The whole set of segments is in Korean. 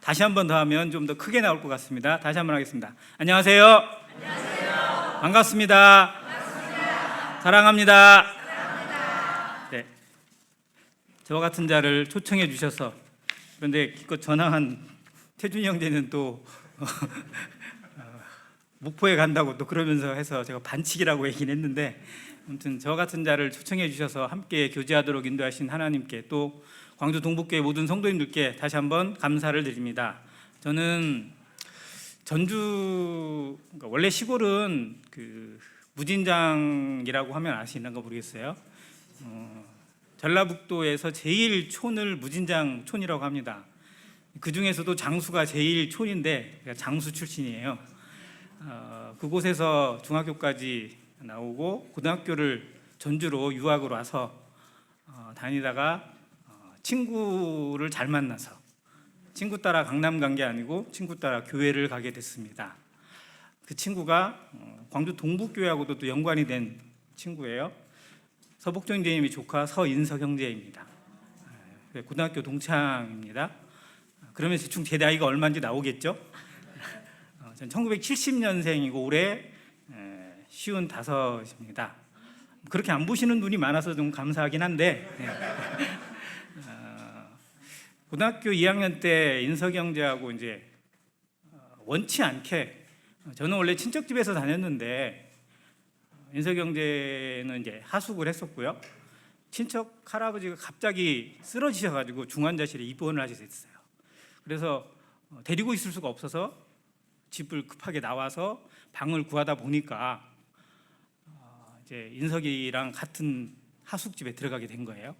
다시 한 번 더 하면 좀 더 크게 나올 것 같습니다. 다시 한 번 하겠습니다. 안녕하세요. 안녕하세요. 반갑습니다. 반갑습니다. 사랑합니다. 사랑합니다. 네, 저와 같은 자를 초청해 주셔서, 그런데 기껏 전화한 태준이 형제는 또 목포에 간다고 또 그러면서 해서 제가 반칙이라고 얘기는 했는데, 아무튼 저 같은 자를 초청해 주셔서 함께 교제하도록 인도하신 하나님께, 또 광주 동북교회 모든 성도님들께 다시 한번 감사를 드립니다. 저는 전주, 그러니까 원래 시골은 그 무진장이라고 하면 아시는가 모르겠어요. 전라북도에서 제일 촌을 무진장촌이라고 합니다. 그 중에서도 장수가 제일 촌인데 제가 장수 출신이에요. 그곳에서 중학교까지 나오고 고등학교를 전주로 유학으로 와서 다니다가 친구를 잘 만나서 친구 따라 강남 간 게 아니고 친구 따라 교회를 가게 됐습니다. 그 친구가 광주 동북교회하고도 또 연관이 된 친구예요. 서복조 형제님이 조카 서인석 형제입니다. 고등학교 동창입니다. 그러면 대충 제 나이가 얼마인지 나오겠죠? 전 1970년생이고 올해 55입니다. 그렇게 안 보시는 분이 많아서 좀 감사하긴 한데, 고등학교 2학년 때 인석이 형제하고 이제 원치 않게, 저는 원래 친척집에서 다녔는데 인석이 형제는 이제 하숙을 했었고요. 친척 할아버지가 갑자기 쓰러지셔가지고 중환자실에 입원을 하게 됐어요. 그래서 데리고 있을 수가 없어서 집을 급하게 나와서 방을 구하다 보니까 이제 인석이랑 같은 하숙집에 들어가게 된 거예요.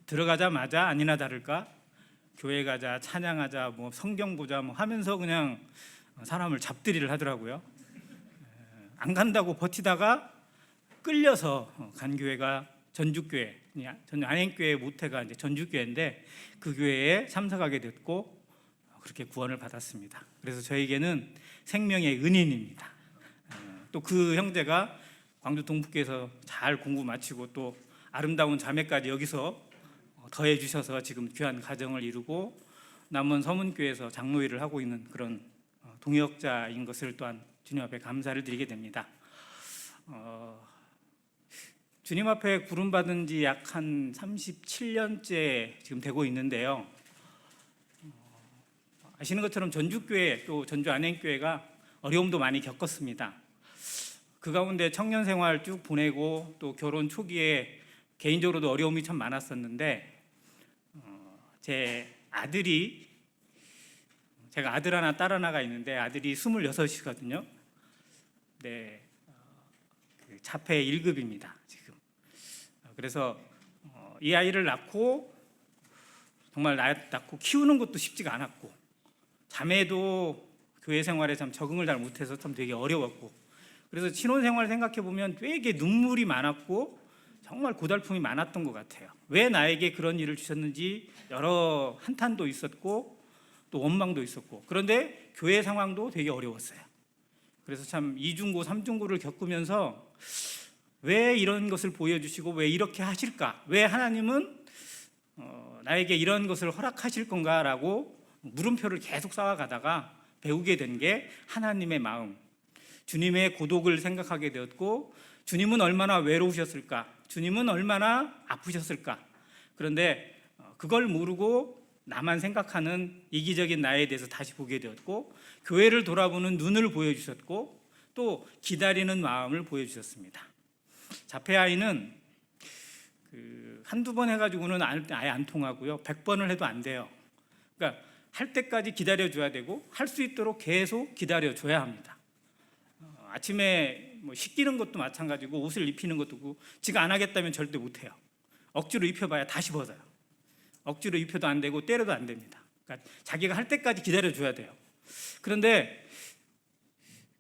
들어가자마자 아니나 다를까 교회 가자, 찬양하자, 뭐 성경 보자 뭐 하면서 그냥 사람을 잡들이를 하더라고요. 안 간다고 버티다가 끌려서 간 교회가 전주교회, 전주 안행교회 모태가 이제 전주교회인데 그 교회에 참석하게 됐고 그렇게 구원을 받았습니다. 그래서 저에게는 생명의 은인입니다. 또 그 형제가 광주 동북교에서 잘 공부 마치고 또 아름다운 자매까지 여기서 더해 주셔서 지금 귀한 가정을 이루고 남원 서문교에서 장로 일을 하고 있는 그런 동역자인 것을 또한 주님 앞에 감사를 드리게 됩니다. 주님 앞에 부름받은 지 약 한 37년째 지금 되고 있는데요. 아시는 것처럼 전주교회 또 전주 안행교회가 어려움도 많이 겪었습니다. 그 가운데 청년 생활 쭉 보내고 또 결혼 초기에 개인적으로도 어려움이 참 많았었는데, 제 아들이, 제가 아들 하나 딸 하나가 있는데 아들이 26이거든요. 네, 자폐 1급입니다 지금. 그래서 이 아이를 낳고 정말 낳고 키우는 것도 쉽지가 않았고, 자매도 교회 생활에 참 적응을 잘 못해서 참 되게 어려웠고, 그래서 신혼생활 생각해 보면 되게 눈물이 많았고 정말 고달픔이 많았던 것 같아요. 왜 나에게 그런 일을 주셨는지 여러 한탄도 있었고 또 원망도 있었고, 그런데 교회 상황도 되게 어려웠어요. 그래서 참 이중고 삼중고를 겪으면서 왜 이런 것을 보여주시고 왜 이렇게 하실까, 왜 하나님은 나에게 이런 것을 허락하실 건가라고 물음표를 계속 쌓아가다가 배우게 된 게 하나님의 마음, 주님의 고독을 생각하게 되었고, 주님은 얼마나 외로우셨을까, 주님은 얼마나 아프셨을까. 그런데 그걸 모르고 나만 생각하는 이기적인 나에 대해서 다시 보게 되었고, 교회를 돌아보는 눈을 보여주셨고 또 기다리는 마음을 보여주셨습니다. 자폐 아이는 한두 번 해가지고는 아예 안 통하고요, 100번을 해도 안 돼요. 그러니까 할 때까지 기다려줘야 되고 할 수 있도록 계속 기다려줘야 합니다. 아침에 뭐 씻기는 것도 마찬가지고 옷을 입히는 것도 그렇고, 지가 안 하겠다면 절대 못해요. 억지로 입혀봐야 다시 벗어요. 억지로 입혀도 안 되고 때려도 안 됩니다. 그러니까 자기가 할 때까지 기다려줘야 돼요. 그런데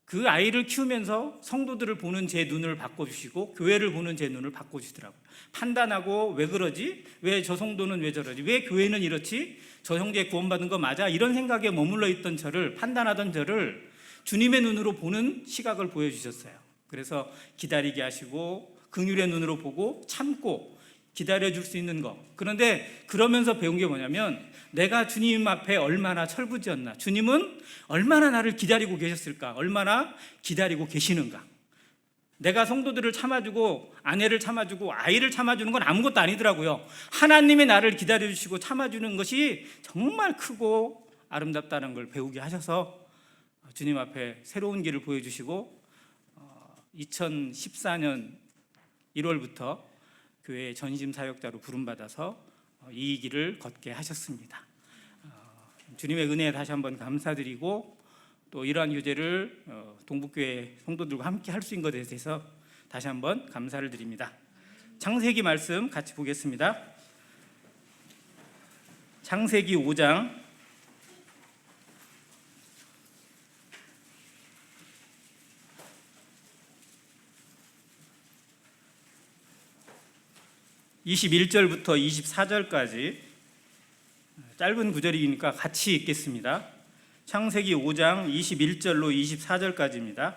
그 아이를 키우면서 성도들을 보는 제 눈을 바꿔주시고 교회를 보는 제 눈을 바꿔주시더라고요. 판단하고 왜 그러지? 왜 저 성도는 왜 저러지? 왜 교회는 이렇지? 저 형제 구원받은 거 맞아? 이런 생각에 머물러 있던 저를, 판단하던 저를 주님의 눈으로 보는 시각을 보여주셨어요. 그래서 기다리게 하시고 긍휼의 눈으로 보고 참고 기다려줄 수 있는 거. 그런데 그러면서 배운 게 뭐냐면 내가 주님 앞에 얼마나 철부지였나, 주님은 얼마나 나를 기다리고 계셨을까, 얼마나 기다리고 계시는가. 내가 성도들을 참아주고 아내를 참아주고 아이를 참아주는 건 아무것도 아니더라고요. 하나님이 나를 기다려주시고 참아주는 것이 정말 크고 아름답다는 걸 배우게 하셔서 주님 앞에 새로운 길을 보여주시고 2014년 1월부터 교회 전심 사역자로 부름받아서 이 길을 걷게 하셨습니다. 주님의 은혜에 다시 한번 감사드리고 또 이러한 교제를 동북교회 성도들과 함께 할 수 있는 것에 대해서 다시 한번 감사를 드립니다. 창세기 말씀 같이 보겠습니다. 창세기 5장 21절부터 24절까지 짧은 구절이니까 같이 읽겠습니다. 창세기 5장 21절로 24절까지입니다.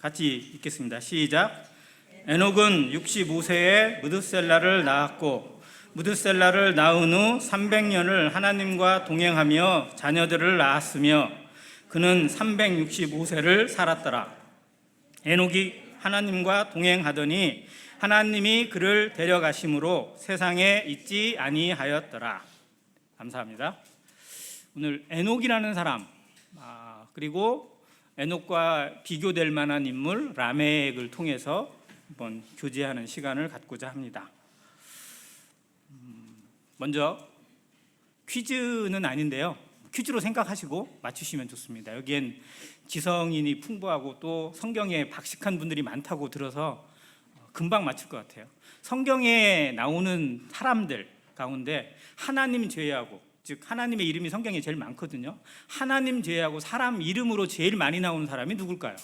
같이 읽겠습니다. 시작. 에녹은 65세에 무드셀라를 낳았고 무드셀라를 낳은 후 300년을 하나님과 동행하며 자녀들을 낳았으며 그는 365세를 살았더라. 에녹이 하나님과 동행하더니 하나님이 그를 데려가심으로 세상에 있지 아니하였더라. 감사합니다. 오늘 에녹이라는 사람, 그리고 에녹과 비교될 만한 인물 라멕을 통해서 한번 교제하는 시간을 갖고자 합니다. 먼저 퀴즈는 아닌데요, 퀴즈로 생각하시고 맞추시면 좋습니다. 여기엔 지성인이 풍부하고 또 성경에 박식한 분들이 많다고 들어서 금방 맞출 것 같아요. 성경에 나오는 사람들 가운데 하나님 제외하고, 즉 하나님의 이름이 성경에 제일 많거든요. 하나님 제외하고 사람 이름으로 제일 많이 나오는 사람이 누굴까요?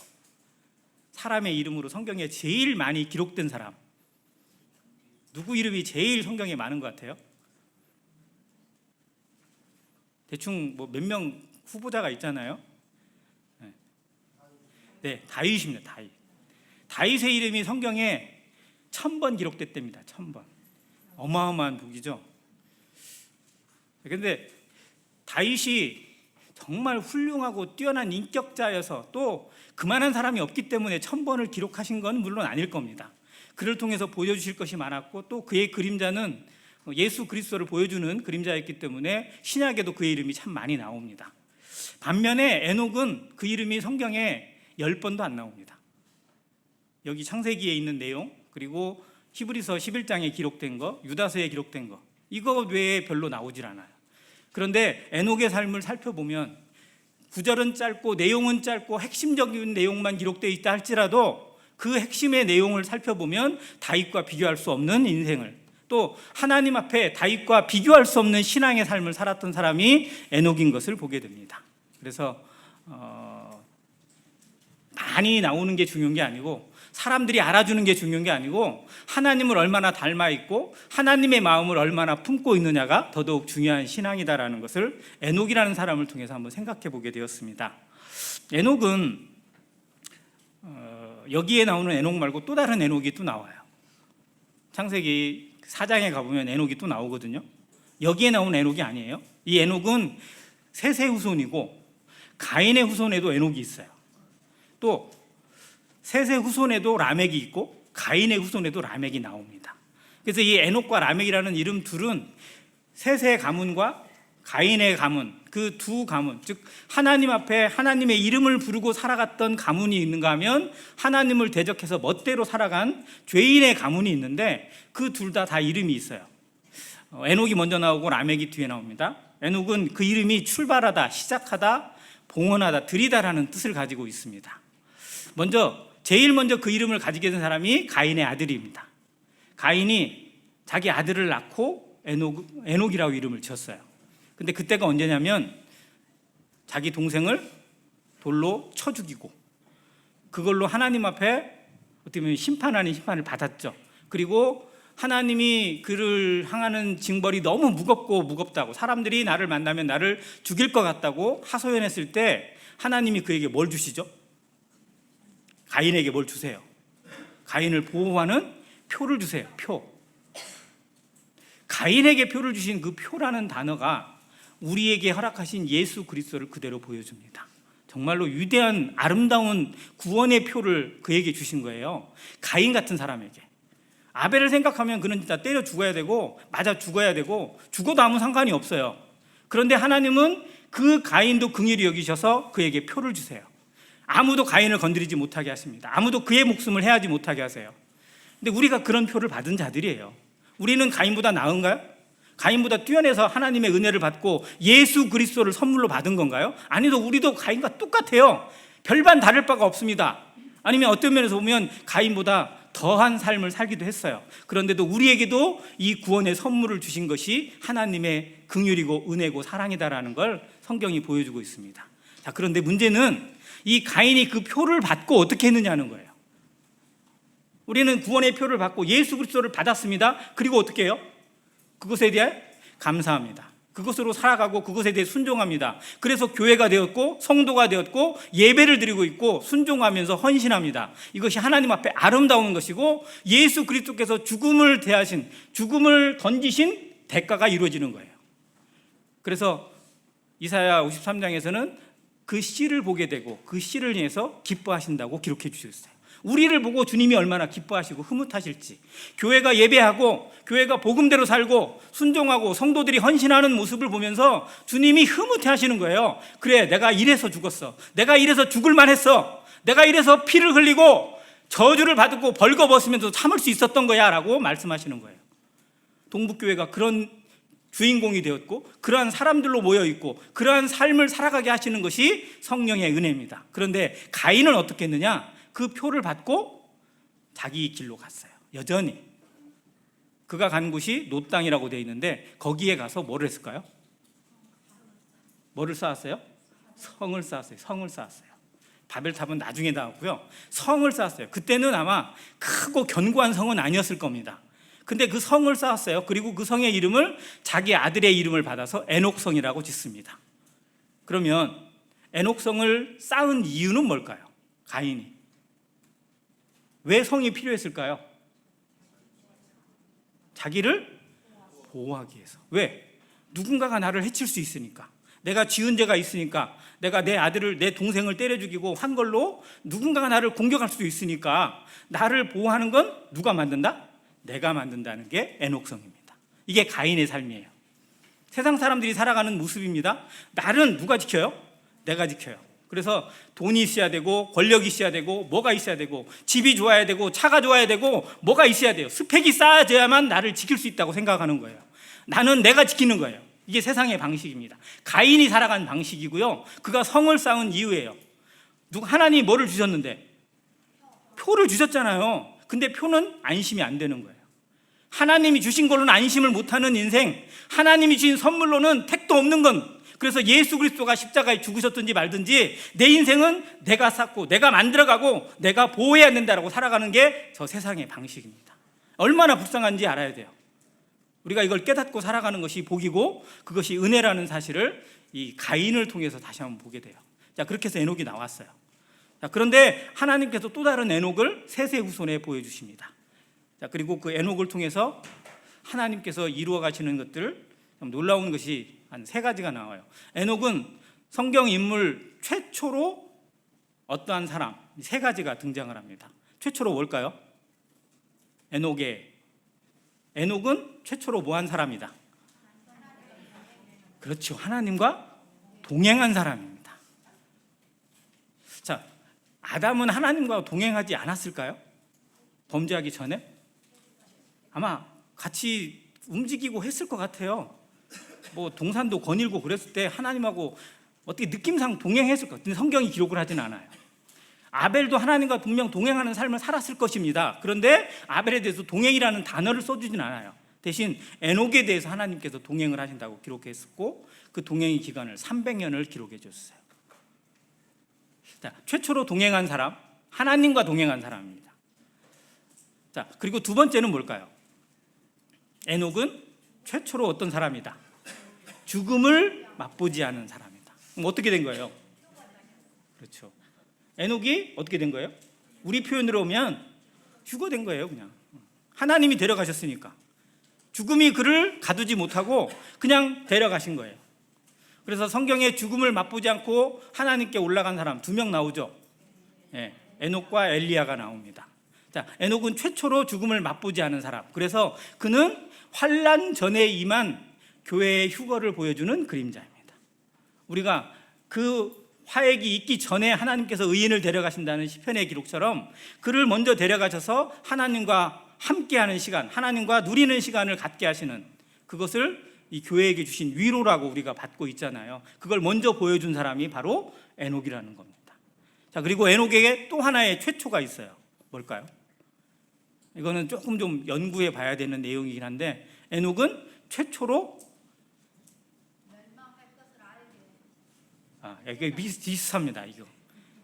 사람의 이름으로 성경에 제일 많이 기록된 사람, 누구 이름이 제일 성경에 많은 것 같아요? 대충 뭐 몇 명 후보자가 있잖아요. 네, 다윗입니다. 다윗의 이름이 성경에 1000번 기록됐답니다. 1000번. 어마어마한 복이죠. 그런데 다윗이 정말 훌륭하고 뛰어난 인격자여서 또 그만한 사람이 없기 때문에 1000번을 기록하신 건 물론 아닐 겁니다. 그를 통해서 보여주실 것이 많았고 또 그의 그림자는 예수 그리스도를 보여주는 그림자였기 때문에 신약에도 그의 이름이 참 많이 나옵니다. 반면에 에녹은 그 이름이 성경에 10번도 안 나옵니다. 여기 창세기에 있는 내용, 그리고 히브리서 11장에 기록된 거, 유다서에 기록된 거, 이거 외에 별로 나오질 않아요. 그런데 에녹의 삶을 살펴보면 구절은 짧고 내용은 짧고 핵심적인 내용만 기록되어 있다 할지라도 그 핵심의 내용을 살펴보면 다윗과 비교할 수 없는 인생을, 또 하나님 앞에 다윗과 비교할 수 없는 신앙의 삶을 살았던 사람이 에녹인 것을 보게 됩니다. 그래서 많이 나오는 게 중요한 게 아니고, 사람들이 알아주는 게 중요한 게 아니고, 하나님을 얼마나 닮아 있고 하나님의 마음을 얼마나 품고 있느냐가 더더욱 중요한 신앙이다라는 것을 에녹이라는 사람을 통해서 한번 생각해 보게 되었습니다. 에녹은 여기에 나오는 에녹 말고 또 다른 에녹이 또 나와요. 창세기 4장에 가보면 에녹이 또 나오거든요. 여기에 나온 에녹이 아니에요. 이 에녹은 셋의 후손이고 가인의 후손에도 에녹이 있어요. 또 셋의 후손에도 라멕이 있고 가인의 후손에도 라멕이 나옵니다. 그래서 이 에녹과 라멕이라는 이름 둘은 셋의 가문과 가인의 가문, 그 두 가문, 즉 하나님 앞에 하나님의 이름을 부르고 살아갔던 가문이 있는가 하면 하나님을 대적해서 멋대로 살아간 죄인의 가문이 있는데 그 둘 다 이름이 있어요. 에녹이 먼저 나오고 라멕이 뒤에 나옵니다. 에녹은 그 이름이 출발하다, 시작하다, 봉헌하다, 들이다라는 뜻을 가지고 있습니다. 제일 먼저 그 이름을 가지게 된 사람이 가인의 아들입니다. 가인이 자기 아들을 낳고 에녹이라고 이름을 지었어요. 근데 그때가 언제냐면 자기 동생을 돌로 쳐 죽이고 그걸로 하나님 앞에 어떻게 보면 심판 아닌 심판을 받았죠. 그리고 하나님이 그를 향하는 징벌이 너무 무겁다고, 사람들이 나를 만나면 나를 죽일 것 같다고 하소연했을 때 하나님이 그에게 뭘 주시죠? 가인에게 뭘 주세요? 가인을 보호하는 표를 주세요. 표. 가인에게 표를 주신 그 표라는 단어가 우리에게 허락하신 예수 그리스도를 그대로 보여줍니다. 정말로 위대한 아름다운 구원의 표를 그에게 주신 거예요. 가인 같은 사람에게. 아벨을 생각하면 그는 진짜 때려 죽어야 되고 맞아 죽어야 되고 죽어도 아무 상관이 없어요. 그런데 하나님은 그 가인도 긍휼히 여기셔서 그에게 표를 주세요. 아무도 가인을 건드리지 못하게 하십니다. 아무도 그의 목숨을 해하지 못하게 하세요. 근데 우리가 그런 표를 받은 자들이에요. 우리는 가인보다 나은가요? 가인보다 뛰어내서 하나님의 은혜를 받고 예수 그리스도를 선물로 받은 건가요? 아니도 우리도 가인과 똑같아요. 별반 다를 바가 없습니다. 아니면 어떤 면에서 보면 가인보다 더한 삶을 살기도 했어요. 그런데도 우리에게도 이 구원의 선물을 주신 것이 하나님의 긍휼이고 은혜고 사랑이다라는 걸 성경이 보여주고 있습니다. 자, 그런데 문제는 이 가인이 그 표를 받고 어떻게 했느냐는 거예요. 우리는 구원의 표를 받고 예수 그리스도를 받았습니다. 그리고 어떻게 해요? 그것에 대해 감사합니다. 그것으로 살아가고 그것에 대해 순종합니다. 그래서 교회가 되었고 성도가 되었고 예배를 드리고 있고 순종하면서 헌신합니다. 이것이 하나님 앞에 아름다운 것이고 예수 그리스도께서 죽음을 대하신, 죽음을 던지신 대가가 이루어지는 거예요. 그래서 이사야 53장에서는 그 씨를 보게 되고 그 씨를 인해서 기뻐하신다고 기록해 주셨어요. 우리를 보고 주님이 얼마나 기뻐하시고 흐뭇하실지, 교회가 예배하고 교회가 복음대로 살고 순종하고 성도들이 헌신하는 모습을 보면서 주님이 흐뭇해하시는 거예요. 그래, 내가 이래서 죽었어. 내가 이래서 죽을 만했어. 내가 이래서 피를 흘리고 저주를 받고 벌거벗으면서 참을 수 있었던 거야 라고 말씀하시는 거예요. 동북교회가 그런 주인공이 되었고 그러한 사람들로 모여있고 그러한 삶을 살아가게 하시는 것이 성령의 은혜입니다. 그런데 가인은 어떻게 했느냐? 그 표를 받고 자기 길로 갔어요. 여전히 그가 간 곳이 놋 땅이라고 되어 있는데 거기에 가서 뭐를 했을까요? 뭐를 쌓았어요? 성을 쌓았어요. 성을 쌓았어요. 바벨탑은 나중에 나왔고요. 성을 쌓았어요. 그때는 아마 크고 견고한 성은 아니었을 겁니다. 근데 그 성을 쌓았어요. 그리고 그 성의 이름을 자기 아들의 이름을 받아서 에녹성이라고 짓습니다. 그러면 에녹성을 쌓은 이유는 뭘까요? 가인이 왜 성이 필요했을까요? 자기를 보호하기 위해서. 왜? 누군가가 나를 해칠 수 있으니까. 내가 지은 죄가 있으니까. 내가 내 아들을, 내 동생을 때려 죽이고 한 걸로 누군가가 나를 공격할 수도 있으니까 나를 보호하는 건 누가 만든다? 내가 만든다는 게 에녹성입니다. 이게 가인의 삶이에요. 세상 사람들이 살아가는 모습입니다. 나는 누가 지켜요? 내가 지켜요. 그래서 돈이 있어야 되고 권력이 있어야 되고 뭐가 있어야 되고 집이 좋아야 되고 차가 좋아야 되고 뭐가 있어야 돼요. 스펙이 쌓아져야만 나를 지킬 수 있다고 생각하는 거예요. 나는 내가 지키는 거예요. 이게 세상의 방식입니다. 가인이 살아간 방식이고요. 그가 성을 쌓은 이유예요. 하나님이 뭐를 주셨는데? 표를 주셨잖아요. 근데 표는 안심이 안 되는 거예요. 하나님이 주신 걸로는 안심을 못하는 인생, 하나님이 주신 선물로는 택도 없는 건, 그래서 예수 그리스도가 십자가에 죽으셨든지 말든지 내 인생은 내가 쌓고 내가 만들어가고 내가 보호해야 된다고 살아가는 게 저 세상의 방식입니다. 얼마나 불쌍한지 알아야 돼요. 우리가 이걸 깨닫고 살아가는 것이 복이고 그것이 은혜라는 사실을 이 가인을 통해서 다시 한번 보게 돼요. 자, 그렇게 해서 에녹이 나왔어요. 자, 그런데 하나님께서 또 다른 에녹을 셋의 후손에 보여주십니다. 자, 그리고 그 에녹을 통해서 하나님께서 이루어 가시는 것들, 좀 놀라운 것이 한 3가지가 나와요. 에녹은 성경 인물 최초로 어떠한 사람, 3가지가 등장을 합니다. 최초로 뭘까요? 에녹은 최초로 뭐한 사람이다? 그렇죠. 하나님과 동행한 사람입니다. 자, 아담은 하나님과 동행하지 않았을까요? 범죄하기 전에? 아마 같이 움직이고 했을 것 같아요. 뭐 동산도 거닐고 그랬을 때 하나님하고 어떻게 느낌상 동행했을 것 같은데 성경이 기록을 하진 않아요. 아벨도 하나님과 분명 동행하는 삶을 살았을 것입니다. 그런데 아벨에 대해서 동행이라는 단어를 써주진 않아요. 대신 에녹에 대해서 하나님께서 동행을 하신다고 기록했었고 그 동행의 기간을 300년을 기록해 줬어요. 자, 최초로 동행한 사람, 하나님과 동행한 사람입니다. 자, 그리고 두 번째는 뭘까요? 에녹은 최초로 어떤 사람이다? 죽음을 맛보지 않은 사람이다. 그럼 어떻게 된 거예요? 그렇죠. 에녹이 어떻게 된 거예요? 우리 표현으로 오면 휴거된 거예요, 그냥. 하나님이 데려가셨으니까. 죽음이 그를 가두지 못하고 그냥 데려가신 거예요. 그래서 성경에 죽음을 맛보지 않고 하나님께 올라간 사람 2명 나오죠. 에녹과 엘리야가 나옵니다. 자, 에녹은 최초로 죽음을 맛보지 않은 사람. 그래서 그는 환난 전에 임한 교회의 휴거를 보여주는 그림자입니다. 우리가 그 화액이 있기 전에 하나님께서 의인을 데려가신다는 시편의 기록처럼 그를 먼저 데려가셔서 하나님과 함께하는 시간, 하나님과 누리는 시간을 갖게 하시는, 그것을 이 교회에게 주신 위로라고 우리가 받고 있잖아요. 그걸 먼저 보여준 사람이 바로 에녹이라는 겁니다. 자, 그리고 에녹에게 또 하나의 최초가 있어요. 뭘까요? 이거는 조금 좀 연구해 봐야 되는 내용이긴 한데, 에녹은 최초로 이게 비슷합니다. 이거.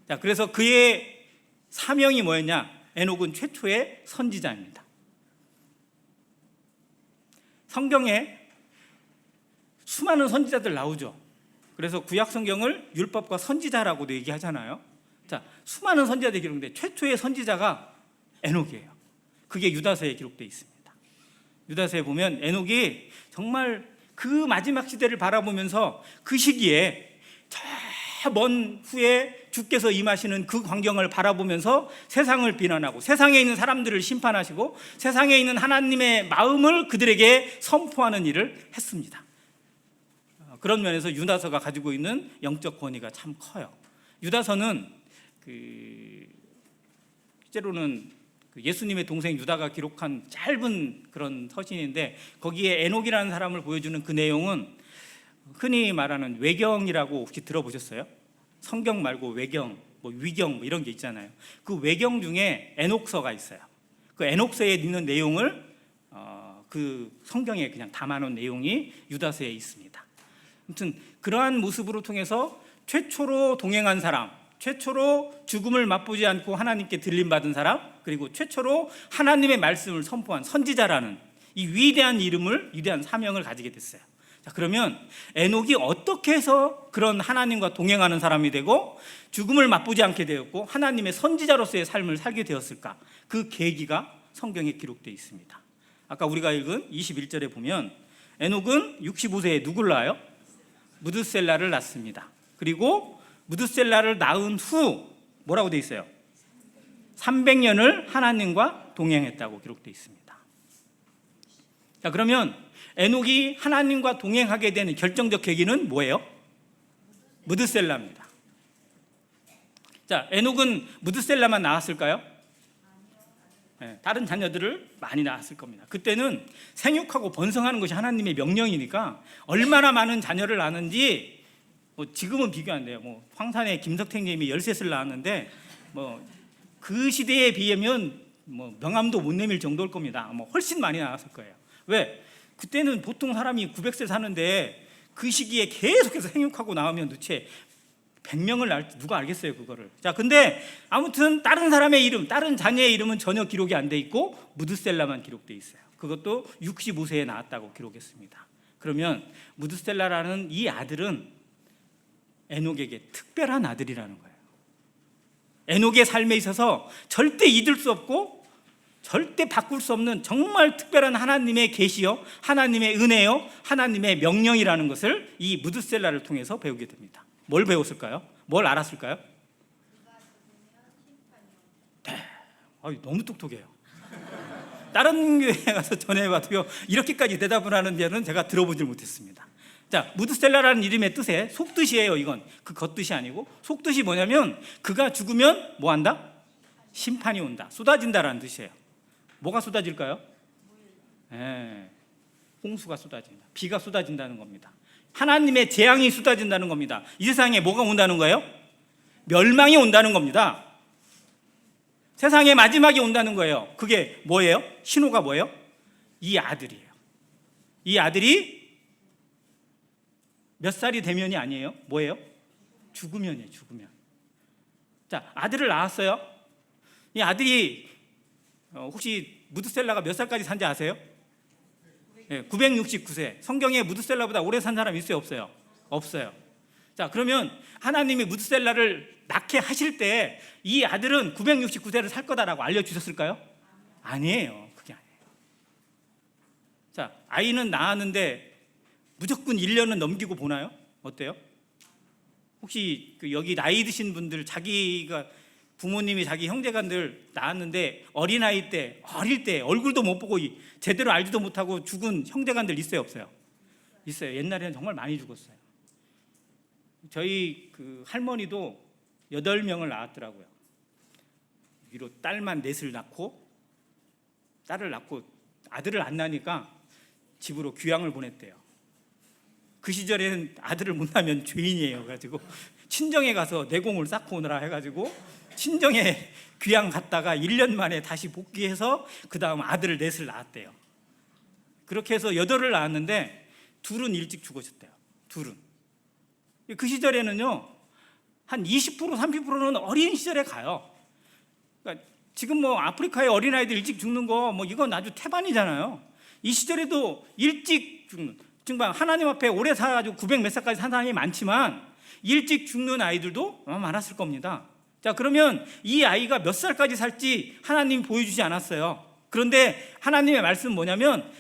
자, 그래서 그의 사명이 뭐였냐? 에녹은 최초의 선지자입니다. 성경에 수많은 선지자들 나오죠. 그래서 구약 성경을 율법과 선지자라고도 얘기하잖아요. 자, 수많은 선지자들이 기록되는데 최초의 선지자가 에녹이에요. 그게 유다서에 기록되어 있습니다. 유다서에 보면 에녹이 정말 그 마지막 시대를 바라보면서 그 시기에 저 먼 후에 주께서 임하시는 그 광경을 바라보면서 세상을 비난하고 세상에 있는 사람들을 심판하시고 세상에 있는 하나님의 마음을 그들에게 선포하는 일을 했습니다. 그런 면에서 유다서가 가지고 있는 영적 권위가 참 커요. 유다서는 실제로는 예수님의 동생 유다가 기록한 짧은 그런 서신인데, 거기에 에녹이라는 사람을 보여주는 그 내용은 흔히 말하는 외경이라고 혹시 들어보셨어요? 성경 말고 외경, 위경 이런 게 있잖아요. 그 외경 중에 에녹서가 있어요. 그 에녹서에 있는 내용을 그 성경에 그냥 담아놓은 내용이 유다서에 있습니다. 아무튼 그러한 모습으로 통해서 최초로 동행한 사람, 최초로 죽음을 맛보지 않고 하나님께 들림받은 사람, 그리고 최초로 하나님의 말씀을 선포한 선지자라는 이 위대한 이름을, 위대한 사명을 가지게 됐어요. 자, 그러면 에녹이 어떻게 해서 그런 하나님과 동행하는 사람이 되고 죽음을 맛보지 않게 되었고 하나님의 선지자로서의 삶을 살게 되었을까? 그 계기가 성경에 기록되어 있습니다. 아까 우리가 읽은 21절에 보면 에녹은 65세에 누굴 낳아요? 무드셀라를 낳습니다. 그리고 무드셀라를 낳은 후 뭐라고 되어 있어요? 300년을 하나님과 동행했다고 기록되어 있습니다. 자, 그러면 에녹이 하나님과 동행하게 되는 결정적 계기는 뭐예요? 무드셀라입니다. 자, 에녹은 무드셀라만 낳았을까요? 네, 다른 자녀들을 많이 낳았을 겁니다. 그때는 생육하고 번성하는 것이 하나님의 명령이니까 얼마나 많은 자녀를 낳는지 지금은 비교 안 돼요. 황산의 김석택님이 13을 낳았는데 그 시대에 비하면 명함도 못 내밀 정도일 겁니다. 훨씬 많이 낳았을 거예요. 왜? 그때는 보통 사람이 900세 사는데 그 시기에 계속해서 생육하고 나오면 도대체 100명을 낳을지 누가 알겠어요, 그거를. 자, 근데 아무튼 다른 사람의 이름, 다른 자녀의 이름은 전혀 기록이 안 돼 있고 무드셀라만 기록돼 있어요. 그것도 65세에 낳았다고 기록했습니다. 그러면 무드셀라라는 이 아들은 에녹에게 특별한 아들이라는 거예요. 에녹의 삶에 있어서 절대 잊을 수 없고 절대 바꿀 수 없는 정말 특별한 하나님의 계시요, 하나님의 은혜요, 하나님의 명령이라는 것을 이 무드셀라를 통해서 배우게 됩니다. 뭘 배웠을까요? 뭘 알았을까요? 네. 너무 똑똑해요. 다른 교회에 가서 전해봐도요, 이렇게까지 대답을 하는 데는 제가 들어보질 못했습니다. 자, 무드셀라라는 이름의 뜻에 속뜻이에요. 이건 그 겉뜻이 아니고 속뜻이 뭐냐면 그가 죽으면 뭐 한다? 심판이 온다, 쏟아진다라는 뜻이에요. 뭐가 쏟아질까요? 홍수가 쏟아진다, 비가 쏟아진다는 겁니다. 하나님의 재앙이 쏟아진다는 겁니다. 이 세상에 뭐가 온다는 거예요? 멸망이 온다는 겁니다. 세상의 마지막이 온다는 거예요. 그게 뭐예요? 신호가 뭐예요? 이 아들이에요. 이 아들이 몇 살이 되면이 아니에요. 뭐예요? 죽으면이에요. 죽으면. 자, 아들을 낳았어요. 이 아들이 혹시 무드셀라가 몇 살까지 산지 아세요? 969세. 성경에 무드셀라보다 오래 산 사람 있어요, 없어요? 없어요. 자, 그러면 하나님이 무드셀라를 낳게 하실 때 이 아들은 969세를 살 거다라고 알려주셨을까요? 아니에요. 그게 아니에요. 자, 아이는 낳았는데 무조건 1년은 넘기고 보나요? 어때요? 혹시 여기 나이 드신 분들, 자기가 부모님이 자기 형제간들 낳았는데 어린아이 때, 어릴 때 얼굴도 못 보고 제대로 알지도 못하고 죽은 형제간들 있어요, 없어요? 있어요. 옛날에는 정말 많이 죽었어요. 저희 그 할머니도 8명을 낳았더라고요. 위로 딸만 넷을 낳고, 딸을 낳고 아들을 안 낳으니까 집으로 귀향을 보냈대요. 그 시절에는 아들을 못 낳으면 죄인이에요. 그래가지고 친정에 가서 내공을 쌓고 오느라 해가지고 친정에 귀향 갔다가 1년 만에 다시 복귀해서 그 다음 아들을 넷을 낳았대요. 그렇게 해서 8을 낳았는데 둘은 일찍 죽으셨대요. 둘은. 그 시절에는요, 한 20% 30%는 어린 시절에 가요. 그러니까 지금 뭐 아프리카의 어린아이들 일찍 죽는 거 뭐 이건 아주 태반이잖아요. 이 시절에도 일찍 죽는, 정말 하나님 앞에 오래 살아가지고 900 몇 살까지 산 사람이 많지만 일찍 죽는 아이들도 아마 많았을 겁니다. 자, 그러면 이 아이가 몇 살까지 살지 하나님이 보여주지 않았어요. 그런데 하나님의 말씀은 뭐냐면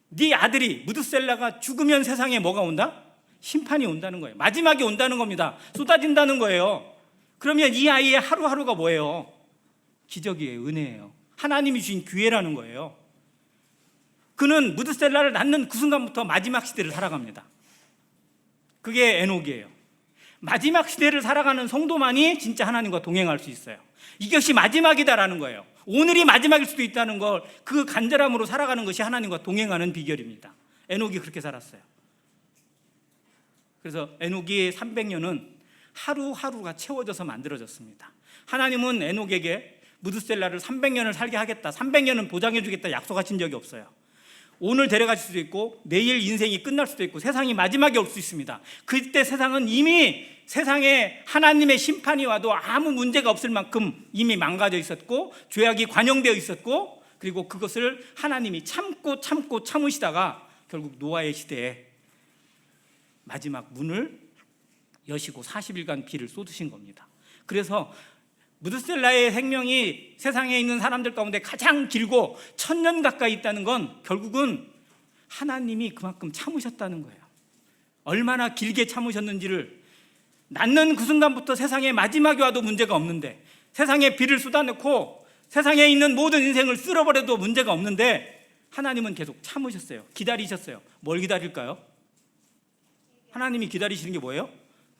네 아들이 무드셀라가 죽으면 세상에 뭐가 온다? 심판이 온다는 거예요. 마지막이 온다는 겁니다. 쏟아진다는 거예요. 그러면 이 아이의 하루하루가 뭐예요? 기적이에요. 은혜예요. 하나님이 주신 기회라는 거예요. 그는 무드셀라를 낳는 그 순간부터 마지막 시대를 살아갑니다. 그게 에녹이에요. 마지막 시대를 살아가는 성도만이 진짜 하나님과 동행할 수 있어요. 이것이 마지막이다라는 거예요. 오늘이 마지막일 수도 있다는 걸, 그 간절함으로 살아가는 것이 하나님과 동행하는 비결입니다. 에녹이 그렇게 살았어요. 그래서 에녹이 300년은 하루하루가 채워져서 만들어졌습니다. 하나님은 에녹에게 무드셀라를 300년을 살게 하겠다, 300년은 보장해 주겠다 약속하신 적이 없어요. 오늘 데려가실 수도 있고 내일 인생이 끝날 수도 있고 세상이 마지막이 올 수 있습니다. 그때 세상은 이미 세상에 하나님의 심판이 와도 아무 문제가 없을 만큼 이미 망가져 있었고 죄악이 관영되어 있었고, 그리고 그것을 하나님이 참으시다가 결국 노아의 시대에 마지막 문을 여시고 40일간 비를 쏟으신 겁니다. 그래서 무드셀라의 생명이 세상에 있는 사람들 가운데 가장 길고 1000년 가까이 있다는 건 결국은 하나님이 그만큼 참으셨다는 거예요. 얼마나 길게 참으셨는지를, 낳는 그 순간부터 세상에 마지막이 와도 문제가 없는데, 세상에 비를 쏟아놓고 세상에 있는 모든 인생을 쓸어버려도 문제가 없는데 하나님은 계속 참으셨어요. 기다리셨어요. 뭘 기다릴까요? 하나님이 기다리시는 게 뭐예요?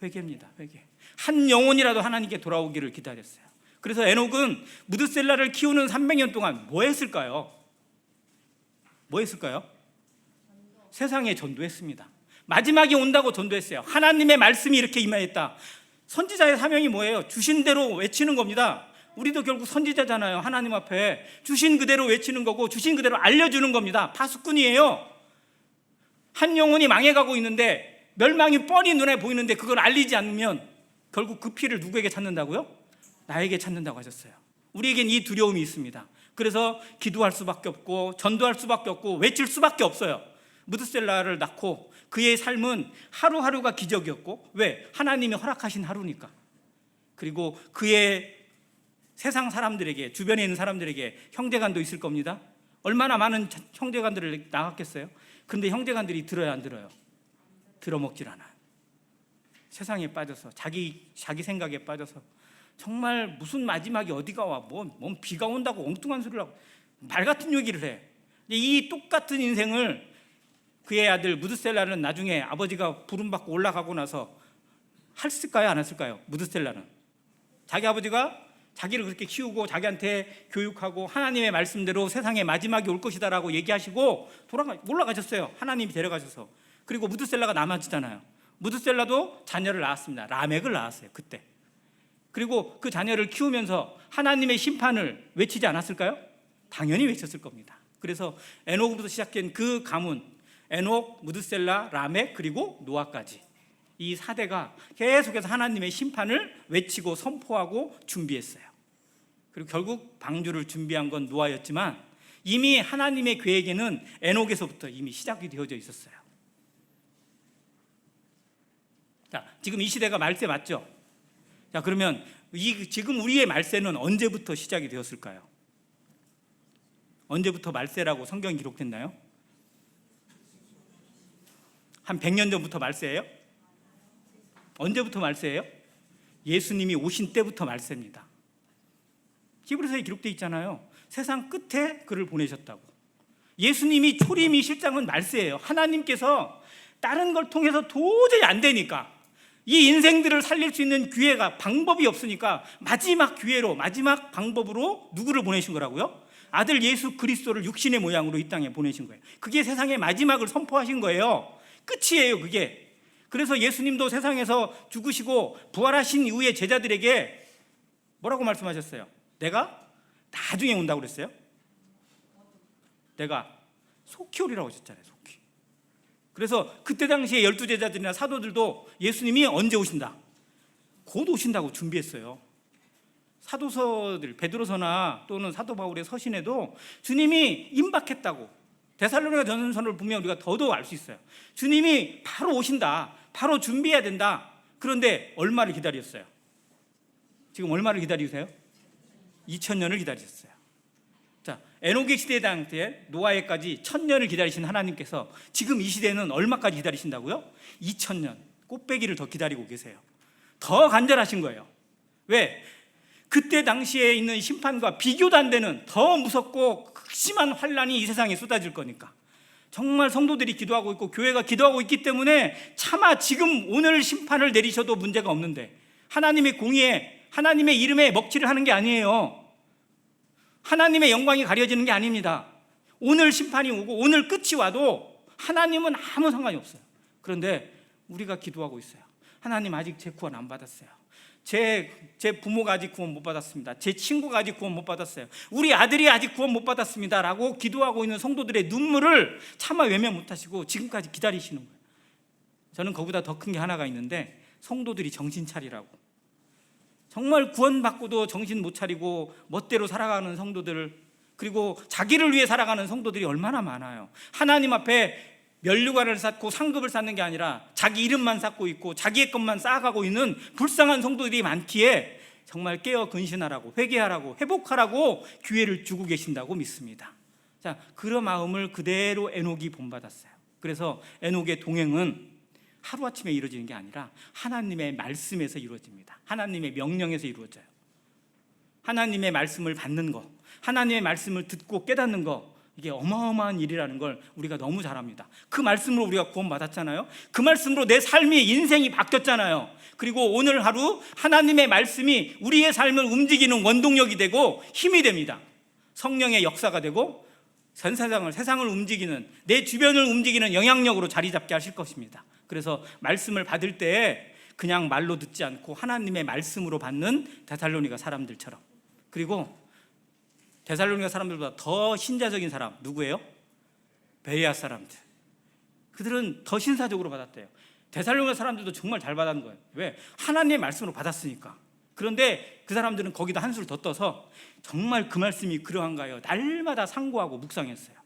회개입니다. 회개. 한 영혼이라도 하나님께 돌아오기를 기다렸어요. 그래서 에녹은 무드셀라를 키우는 300년 동안 뭐 했을까요? 뭐 했을까요? 세상에 전도했습니다. 마지막이 온다고 전도했어요. 하나님의 말씀이 이렇게 임하였다. 선지자의 사명이 뭐예요? 주신 대로 외치는 겁니다. 우리도 결국 선지자잖아요. 하나님 앞에 주신 그대로 외치는 거고 주신 그대로 알려주는 겁니다. 파수꾼이에요. 한 영혼이 망해가고 있는데, 멸망이 뻔히 눈에 보이는데 그걸 알리지 않으면 결국 그 피를 누구에게 찾는다고요? 나에게 찾는다고 하셨어요. 우리에겐 이 두려움이 있습니다. 그래서 기도할 수밖에 없고 전도할 수밖에 없고 외칠 수밖에 없어요. 무드셀라를 낳고 그의 삶은 하루하루가 기적이었고, 왜? 하나님이 허락하신 하루니까. 그리고 그의 세상 사람들에게, 주변에 있는 사람들에게 형제간도 있을 겁니다. 얼마나 많은 형제간들을 낳았겠어요? 근데 형제간들이 들어야 안 들어요? 들어먹질 않아요. 세상에 빠져서 자기 생각에 빠져서 정말 무슨 마지막이 어디가 와, 뭔 비가 온다고 엉뚱한 소리를 하고 말 같은 얘기를 해. 이 똑같은 인생을 그의 아들 무드셀라는 나중에 아버지가 부름받고 올라가고 나서 했을까요? 안 했을까요? 무드셀라는 자기 아버지가 자기를 그렇게 키우고 자기한테 교육하고 하나님의 말씀대로 세상에 마지막이 올 것이다라고 얘기하시고 올라가셨어요. 하나님이 데려가셔서. 그리고 무드셀라가 남아지잖아요. 무드셀라도 자녀를 낳았습니다. 라멕을 낳았어요. 그때. 그리고 그 자녀를 키우면서 하나님의 심판을 외치지 않았을까요? 당연히 외쳤을 겁니다. 그래서 에녹부터 시작된 그 가문, 에녹, 무드셀라, 라멕, 그리고 노아까지, 이 4대가 계속해서 하나님의 심판을 외치고 선포하고 준비했어요. 그리고 결국 방주를 준비한 건 노아였지만 이미 하나님의 계획에는 에녹에서부터 이미 시작이 되어져 있었어요. 자, 지금 이 시대가 말세 맞죠? 자, 그러면 지금 우리의 말세는 언제부터 시작이 되었을까요? 언제부터 말세라고 성경이 기록됐나요? 한 100년 전부터 말세예요? 언제부터 말세예요? 예수님이 오신 때부터 말세입니다. 히브리서에 기록되어 있잖아요. 세상 끝에 그를 보내셨다고. 예수님이 초림이 실장은 말세예요. 하나님께서 다른 걸 통해서 도저히 안 되니까, 이 인생들을 살릴 수 있는 기회가, 방법이 없으니까 마지막 기회로, 마지막 방법으로 누구를 보내신 거라고요? 아들 예수 그리스도를 육신의 모양으로 이 땅에 보내신 거예요. 그게 세상의 마지막을 선포하신 거예요. 끝이에요, 그게. 그래서 예수님도 세상에서 죽으시고 부활하신 이후에 제자들에게 뭐라고 말씀하셨어요? 내가 나중에 온다고 그랬어요? 내가 속히 오리라고 하셨잖아요. 속히. 그래서 그때 당시에 12제자들이나 사도들도 예수님이 언제 오신다, 곧 오신다고 준비했어요. 사도서들, 베드로서나 또는 사도 바울의 서신에도 주님이 임박했다고, 데살로니가 전서를 보면 우리가 더더욱 알 수 있어요. 주님이 바로 오신다, 바로 준비해야 된다. 그런데 얼마를 기다렸어요? 지금 얼마를 기다리세요? 2000년을 기다리셨어요. 자, 에녹의 시대 당시에 노아에까지 1000년을 기다리신 하나님께서 지금 이 시대는 얼마까지 기다리신다고요? 2000년, 꽃배기를 더 기다리고 계세요. 더 간절하신 거예요. 왜? 그때 당시에 있는 심판과 비교도 안 되는 더 무섭고 극심한 환란이 이 세상에 쏟아질 거니까. 정말 성도들이 기도하고 있고 교회가 기도하고 있기 때문에 차마 지금 오늘 심판을 내리셔도 문제가 없는데, 하나님의 공의에, 하나님의 이름에 먹칠을 하는 게 아니에요. 하나님의 영광이 가려지는 게 아닙니다. 오늘 심판이 오고 오늘 끝이 와도 하나님은 아무 상관이 없어요. 그런데 우리가 기도하고 있어요. 하나님, 아직 제 구원 안 받았어요. 제 부모가 아직 구원 못 받았습니다. 제 친구가 아직 구원 못 받았어요. 우리 아들이 아직 구원 못 받았습니다 라고 기도하고 있는 성도들의 눈물을 차마 외면 못 하시고 지금까지 기다리시는 거예요. 저는 그보다 더 큰 게 하나가 있는데, 성도들이 정신 차리라고. 정말 구원받고도 정신 못 차리고 멋대로 살아가는 성도들, 그리고 자기를 위해 살아가는 성도들이 얼마나 많아요. 하나님 앞에 면류관을 쌓고 상급을 쌓는 게 아니라 자기 이름만 쌓고 있고 자기의 것만 쌓아가고 있는 불쌍한 성도들이 많기에 정말 깨어 근신하라고, 회개하라고, 회복하라고 기회를 주고 계신다고 믿습니다. 자, 그런 마음을 그대로 에녹이 본받았어요. 그래서 에녹의 동행은 하루아침에 이루어지는 게 아니라 하나님의 말씀에서 이루어집니다. 하나님의 명령에서 이루어져요. 하나님의 말씀을 받는 거, 하나님의 말씀을 듣고 깨닫는 거, 이게 어마어마한 일이라는 걸 우리가 너무 잘 압니다. 그 말씀으로 우리가 구원받았잖아요. 그 말씀으로 내 삶이, 인생이 바뀌었잖아요. 그리고 오늘 하루 하나님의 말씀이 우리의 삶을 움직이는 원동력이 되고 힘이 됩니다. 성령의 역사가 되고 전 세상을 움직이는, 내 주변을 움직이는 영향력으로 자리 잡게 하실 것입니다. 그래서 말씀을 받을 때 그냥 말로 듣지 않고 하나님의 말씀으로 받는 데살로니가 사람들처럼, 그리고 데살로니가 사람들보다 더 신자적인 사람 누구예요? 베레아 사람들. 그들은 더 신사적으로 받았대요. 데살로니가 사람들도 정말 잘 받은 거예요. 왜? 하나님의 말씀으로 받았으니까. 그런데 그 사람들은 거기다 한술 더 떠서 정말 그 말씀이 그러한가요? 날마다 상고하고 묵상했어요.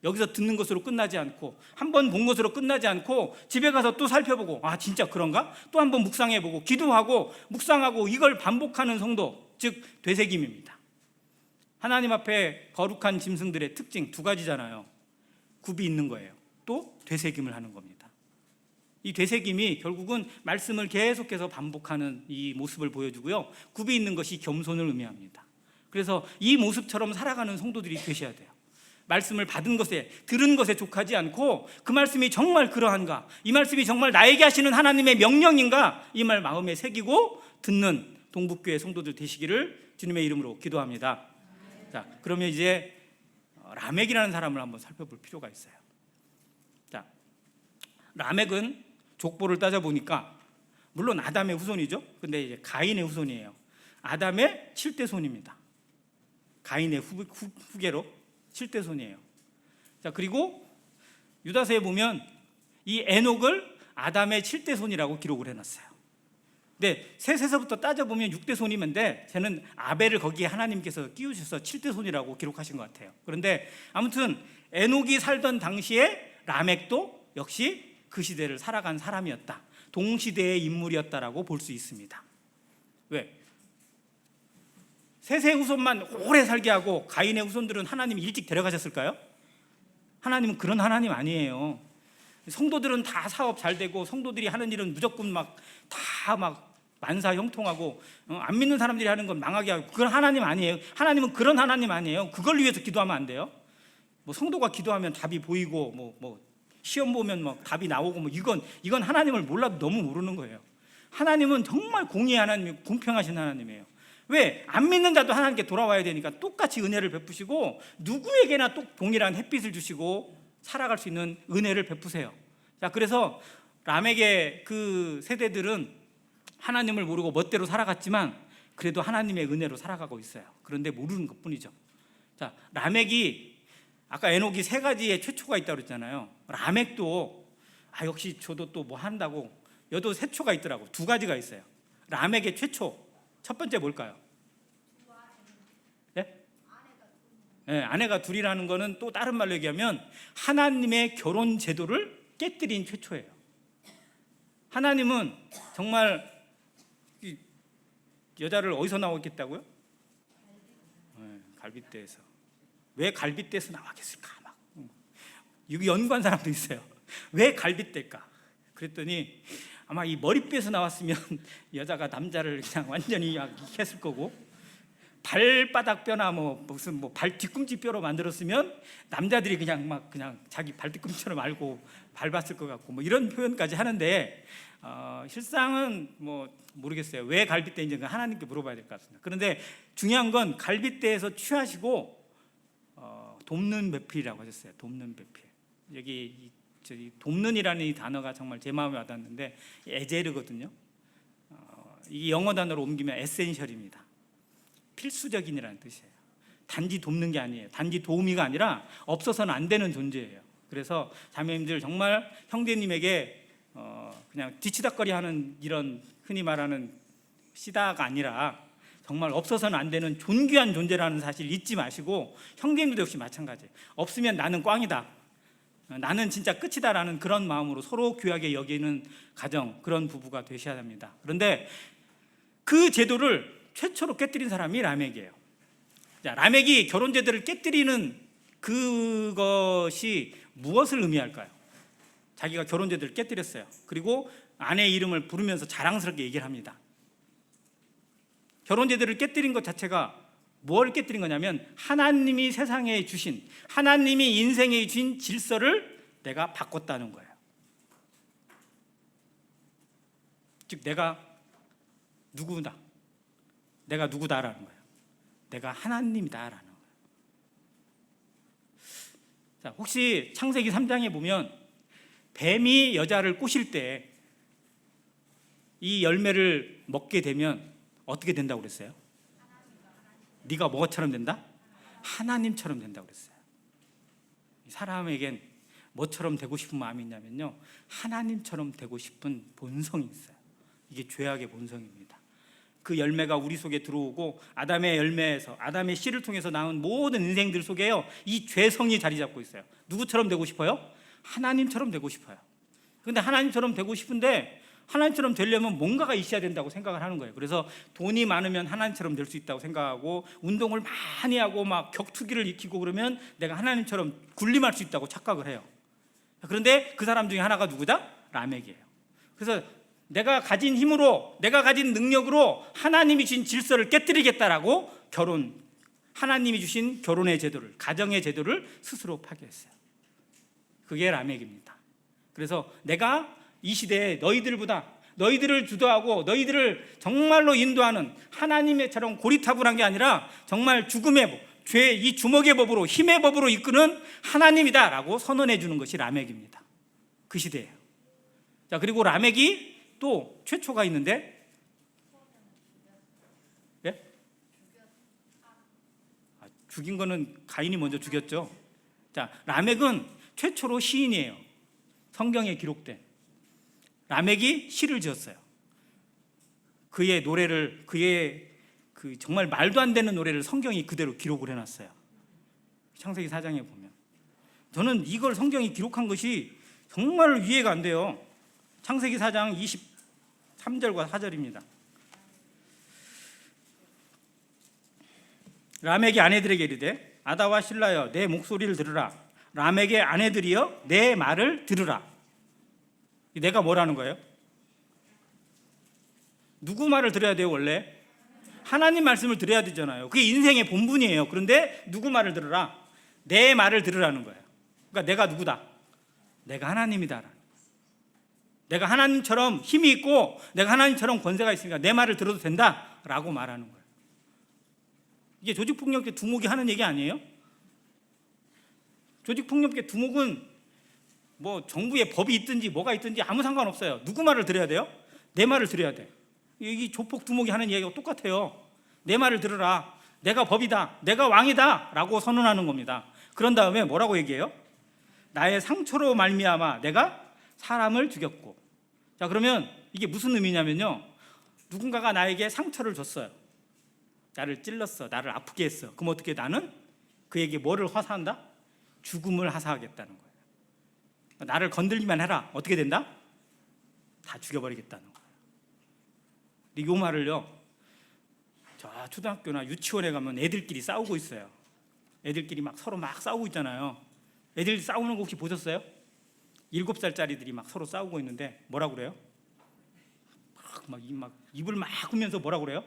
여기서 듣는 것으로 끝나지 않고, 한 번 본 것으로 끝나지 않고 집에 가서 또 살펴보고, 아 진짜 그런가? 또 한 번 묵상해보고 기도하고 묵상하고, 이걸 반복하는 성도, 즉 되새김입니다. 하나님 앞에 거룩한 짐승들의 특징 두 가지잖아요. 굽이 있는 거예요. 또 되새김을 하는 겁니다. 이 되새김이 결국은 말씀을 계속해서 반복하는 이 모습을 보여주고요, 굽이 있는 것이 겸손을 의미합니다. 그래서 이 모습처럼 살아가는 성도들이 되셔야 돼요. 말씀을 받은 것에, 들은 것에 족하지 않고 그 말씀이 정말 그러한가, 이 말씀이 정말 나에게 하시는 하나님의 명령인가, 이 말 마음에 새기고 듣는 동북교회 성도들 되시기를 주님의 이름으로 기도합니다. 자, 그러면 이제 라멕이라는 사람을 한번 살펴볼 필요가 있어요. 자, 라멕은 족보를 따져보니까 물론 아담의 후손이죠. 근데 이제 가인의 후손이에요. 아담의 7대 손입니다. 가인의 후계로 7대 손이에요. 자, 그리고 유다서에 보면 이 에녹을 아담의 7대 손이라고 기록을 해놨어요. 근데 셋에서부터 따져보면 6대 손이면데 쟤는 아벨을 거기에 하나님께서 끼우셔서 7대 손이라고 기록하신 것 같아요. 그런데 아무튼 에녹이 살던 당시에 라멕도 역시 그 시대를 살아간 사람이었다, 동시대의 인물이었다라고 볼 수 있습니다. 왜? 셋의 후손만 오래 살게 하고 가인의 후손들은 하나님이 일찍 데려가셨을까요? 하나님은 그런 하나님 아니에요. 성도들은 다 사업 잘 되고 성도들이 하는 일은 무조건 막 다 막 만사 형통하고 안 믿는 사람들이 하는 건 망하게 하고, 그건 하나님 아니에요. 하나님은 그런 하나님 아니에요. 그걸 위해서 기도하면 안 돼요. 뭐 성도가 기도하면 답이 보이고 뭐 시험 보면 뭐 답이 나오고 뭐 이건 하나님을 몰라도 너무 모르는 거예요. 하나님은 정말 공의의 하나님, 공평하신 하나님이에요. 왜? 안 믿는 자도 하나님께 돌아와야 되니까 똑같이 은혜를 베푸시고 누구에게나 또 동일한 햇빛을 주시고 살아갈 수 있는 은혜를 베푸세요. 자, 그래서 람에게 그 세대들은 하나님을 모르고 멋대로 살아갔지만 그래도 하나님의 은혜로 살아가고 있어요. 그런데 모르는 것뿐이죠. 자, 라멕이 아까 에녹이 세 가지의 최초가 있다고 그랬잖아요. 라멕도 역시 저도 또 뭐 한다고 여도 세초가 있더라고. 두 가지가 있어요. 라멕의 최초 첫 번째 뭘까요? 네? 네, 아내가 둘이라는 거는 또 다른 말로 얘기하면 하나님의 결혼 제도를 깨뜨린 최초예요. 하나님은 정말 여자를 어디서 나오겠다고요? 네, 갈빗대에서. 왜 갈빗대에서 나왔겠을까? 막 여기 연구한 사람도 있어요. 왜 갈빗대일까? 그랬더니 아마 이 머리뼈에서 나왔으면 여자가 남자를 그냥 완전히 했을 거고, 발바닥 뼈나 무슨 발 뒤꿈치 뼈로 만들었으면 남자들이 그냥 자기 발 뒤꿈치처럼 알고 밟았을 것 같고 이런 표현까지 하는데 실상은 모르겠어요. 왜 갈빗대인지 하나님께 물어봐야 될 것 같습니다. 그런데 중요한 건 갈빗대에서 취하시고 돕는 배필이라고 하셨어요. 돕는 배필. 여기 돕는이라는 이 단어가 정말 제 마음에 와닿는데 에제르거든요. 이 영어 단어로 옮기면 에센셜입니다. 필수적인이라는 뜻이에요. 단지 돕는 게 아니에요. 단지 도우미가 아니라 없어서는 안 되는 존재예요. 그래서 자매님들 정말 형제님에게 그냥 뒤치다거리하는 이런 흔히 말하는 시다가 아니라 정말 없어서는 안 되는 존귀한 존재라는 사실 잊지 마시고, 형제님도 역시 마찬가지예요. 없으면 나는 꽝이다, 나는 진짜 끝이다라는 그런 마음으로 서로 귀하게 여기는 가정, 그런 부부가 되셔야 합니다. 그런데 그 제도를 최초로 깨뜨린 사람이 라멕이에요. 자, 라멕이 결혼 제도를 깨뜨리는 그것이 무엇을 의미할까요? 자기가 결혼 제도를 깨뜨렸어요. 그리고 아내의 이름을 부르면서 자랑스럽게 얘기를 합니다. 결혼 제도를 깨뜨린 것 자체가 뭘 깨뜨린 거냐면 하나님이 세상에 주신, 하나님이 인생에 주신 질서를 내가 바꿨다는 거예요. 즉 내가 누구다, 내가 누구다라는 거예요. 내가 하나님이다라는 거예요. 자, 혹시 창세기 3장에 보면 뱀이 여자를 꼬실 때 이 열매를 먹게 되면 어떻게 된다고 그랬어요? 네가 뭐처럼 된다? 하나님처럼 된다고 그랬어요. 사람에겐 뭐처럼 되고 싶은 마음이 있냐면요, 하나님처럼 되고 싶은 본성이 있어요. 이게 죄악의 본성입니다. 그 열매가 우리 속에 들어오고 아담의 열매에서, 아담의 씨를 통해서 나온 모든 인생들 속에요, 이 죄성이 자리 잡고 있어요. 누구처럼 되고 싶어요? 하나님처럼 되고 싶어요. 그런데 하나님처럼 되고 싶은데 하나님처럼 되려면 뭔가가 있어야 된다고 생각을 하는 거예요. 그래서 돈이 많으면 하나님처럼 될 수 있다고 생각하고, 운동을 많이 하고 막 격투기를 익히고 그러면 내가 하나님처럼 군림할 수 있다고 착각을 해요. 그런데 그 사람 중에 하나가 누구다? 라멕이에요. 그래서 내가 가진 힘으로, 내가 가진 능력으로 하나님이 주신 질서를 깨뜨리겠다라고 하나님이 주신 결혼의 제도를, 가정의 제도를 스스로 파괴했어요. 그게 라멕입니다. 그래서 내가 이 시대에 너희들을 주도하고 너희들을 정말로 인도하는 하나님의처럼 고리타분한 게 아니라 정말 죽음의 법, 죄, 이 주먹의 법으로, 힘의 법으로 이끄는 하나님이다라고 선언해 주는 것이 라멕입니다. 그 시대예요. 자, 그리고 라멕이 또 최초가 있는데, 예? 죽인 거는 가인이 먼저 죽였죠. 자, 라멕은 최초로 시인이에요. 성경에 기록된. 라멕이 시를 지었어요. 그의 노래를, 그의 그 정말 말도 안 되는 노래를 성경이 그대로 기록을 해놨어요. 창세기 4장에 보면. 저는 이걸 성경이 기록한 것이 정말 이해가 안 돼요. 창세기 4장 23절과 4절입니다. 라멕의 아내들에게 이르되 아다와 실라여 내 목소리를 들으라. 라멕의 아내들이여 내 말을 들으라. 내가 뭐라는 거예요? 누구 말을 들어야 돼요? 원래 하나님 말씀을 들어야 되잖아요. 그게 인생의 본분이에요. 그런데 누구 말을 들으라? 내 말을 들으라는 거예요. 그러니까 내가 누구다? 내가 하나님이다. 내가 하나님처럼 힘이 있고 내가 하나님처럼 권세가 있으니까 내 말을 들어도 된다라고 말하는 거예요. 이게 조직폭력계 두목이 하는 얘기 아니에요? 조직폭력계 두목은 뭐 정부의 법이 있든지 뭐가 있든지 아무 상관없어요. 누구 말을 들어야 돼요? 내 말을 들어야 돼. 이 조폭 두목이 하는 얘기가 똑같아요. 내 말을 들으라. 내가 법이다. 내가 왕이다. 라고 선언하는 겁니다. 그런 다음에 뭐라고 얘기해요? 나의 상처로 말미암아 내가 사람을 죽였고. 자, 그러면 이게 무슨 의미냐면요, 누군가가 나에게 상처를 줬어요. 나를 찔렀어. 나를 아프게 했어. 그럼 어떻게 나는 그에게 뭐를 화사한다? 죽음을 하사하겠다는 거예요. 나를 건들기만 해라. 어떻게 된다? 다 죽여버리겠다는 거예요. 근데 이 말을요, 저 초등학교나 유치원에 가면 애들끼리 싸우고 있어요. 애들끼리 막 서로 막 싸우고 있잖아요. 애들 싸우는 거 혹시 보셨어요? 7살짜리들이 막 서로 싸우고 있는데 뭐라고 그래요? 막 입을 막 꾸면서 뭐라고 그래요?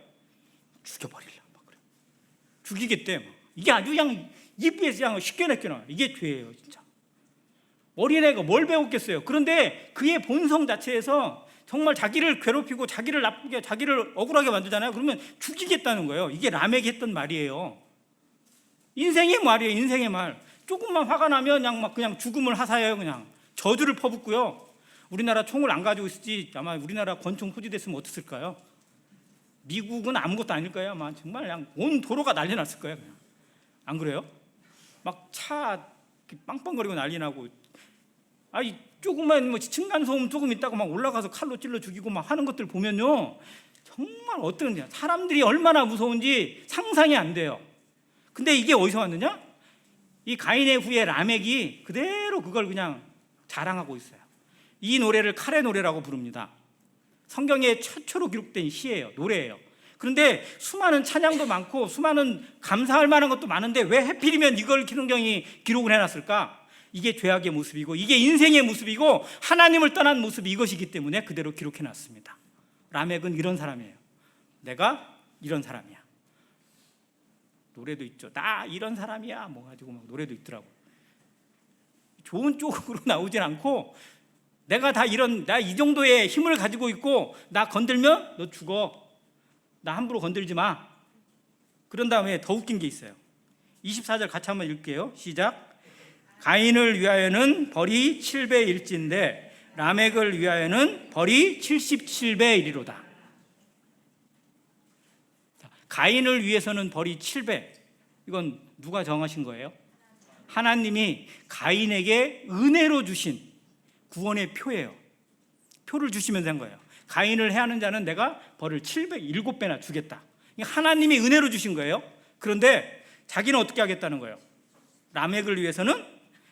죽여버리려. 막 그래. 죽이겠대. 막. 이게 아주 그냥 입에서 그냥 쉽게 내껴놔. 이게 죄예요, 진짜. 어린애가 뭘 배웠겠어요? 그런데 그의 본성 자체에서 정말 자기를 괴롭히고 자기를 나쁘게, 자기를 억울하게 만들잖아요. 그러면 죽이겠다는 거예요. 이게 라멕이 했던 말이에요. 인생의 말이에요. 인생의 말. 조금만 화가 나면 그냥 죽음을 하사해요. 그냥 저주를 퍼붓고요. 우리나라 총을 안 가지고 있을지 아마 우리나라 권총 소지됐으면 어땠을까요? 미국은 아무것도 아닐 거예요. 아마 정말 그냥 온 도로가 난리 났을 거예요. 그냥. 안 그래요? 막 차 빵빵거리고 난리 나고, 아니 조금만 뭐 층간 소음 조금 있다고 막 올라가서 칼로 찔러 죽이고 막 하는 것들 보면요, 정말 어떤 사람들이 얼마나 무서운지 상상이 안 돼요. 근데 이게 어디서 왔느냐? 이 가인의 후예 라멕이 그대로 그걸 그냥 자랑하고 있어요. 이 노래를 칼의 노래라고 부릅니다. 성경에 최초로 기록된 시예요. 노래예요. 그런데 수많은 찬양도 많고 수많은 감사할 만한 것도 많은데 왜 하필이면 이걸 성경이 기록을 해놨을까? 이게 죄악의 모습이고 이게 인생의 모습이고 하나님을 떠난 모습이 이것이기 때문에 그대로 기록해놨습니다. 라멕은 이런 사람이에요. 내가 이런 사람이야. 노래도 있죠. 나 이런 사람이야. 뭐 가지고 막 노래도 있더라고요. 좋은 쪽으로 나오진 않고 내가 다 나 이 정도의 힘을 가지고 있고 나 건들면 너 죽어. 나 함부로 건들지 마. 그런 다음에 더 웃긴 게 있어요. 24절 같이 한번 읽게요. 시작. 가인을 위하여는 벌이 7배 1진데 라멕을 위하여는 벌이 77배 1이로다. 가인을 위해서는 벌이 7배. 이건 누가 정하신 거예요? 하나님이 가인에게 은혜로 주신 구원의 표예요. 표를 주시면서 한 거예요. 가인을 해하는 자는 내가 벌을 7배나 주겠다. 하나님이 은혜로 주신 거예요. 그런데 자기는 어떻게 하겠다는 거예요? 라멕을 위해서는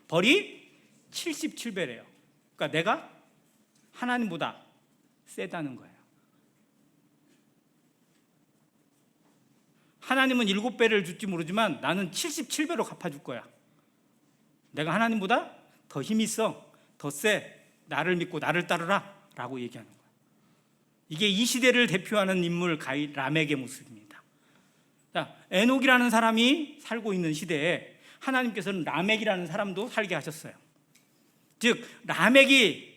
벌이 77배래요. 그러니까 내가 하나님보다 세다는 거예요. 하나님은 7배를 줄지 모르지만 나는 77배로 갚아줄 거야. 내가 하나님보다 더 힘이 있어. 더 세. 나를 믿고 나를 따르라 라고 얘기하는 거예요. 이게 이 시대를 대표하는 인물 라멕의 모습입니다. 자, 에녹이라는 사람이 살고 있는 시대에 하나님께서는 라멕이라는 사람도 살게 하셨어요. 즉 라멕이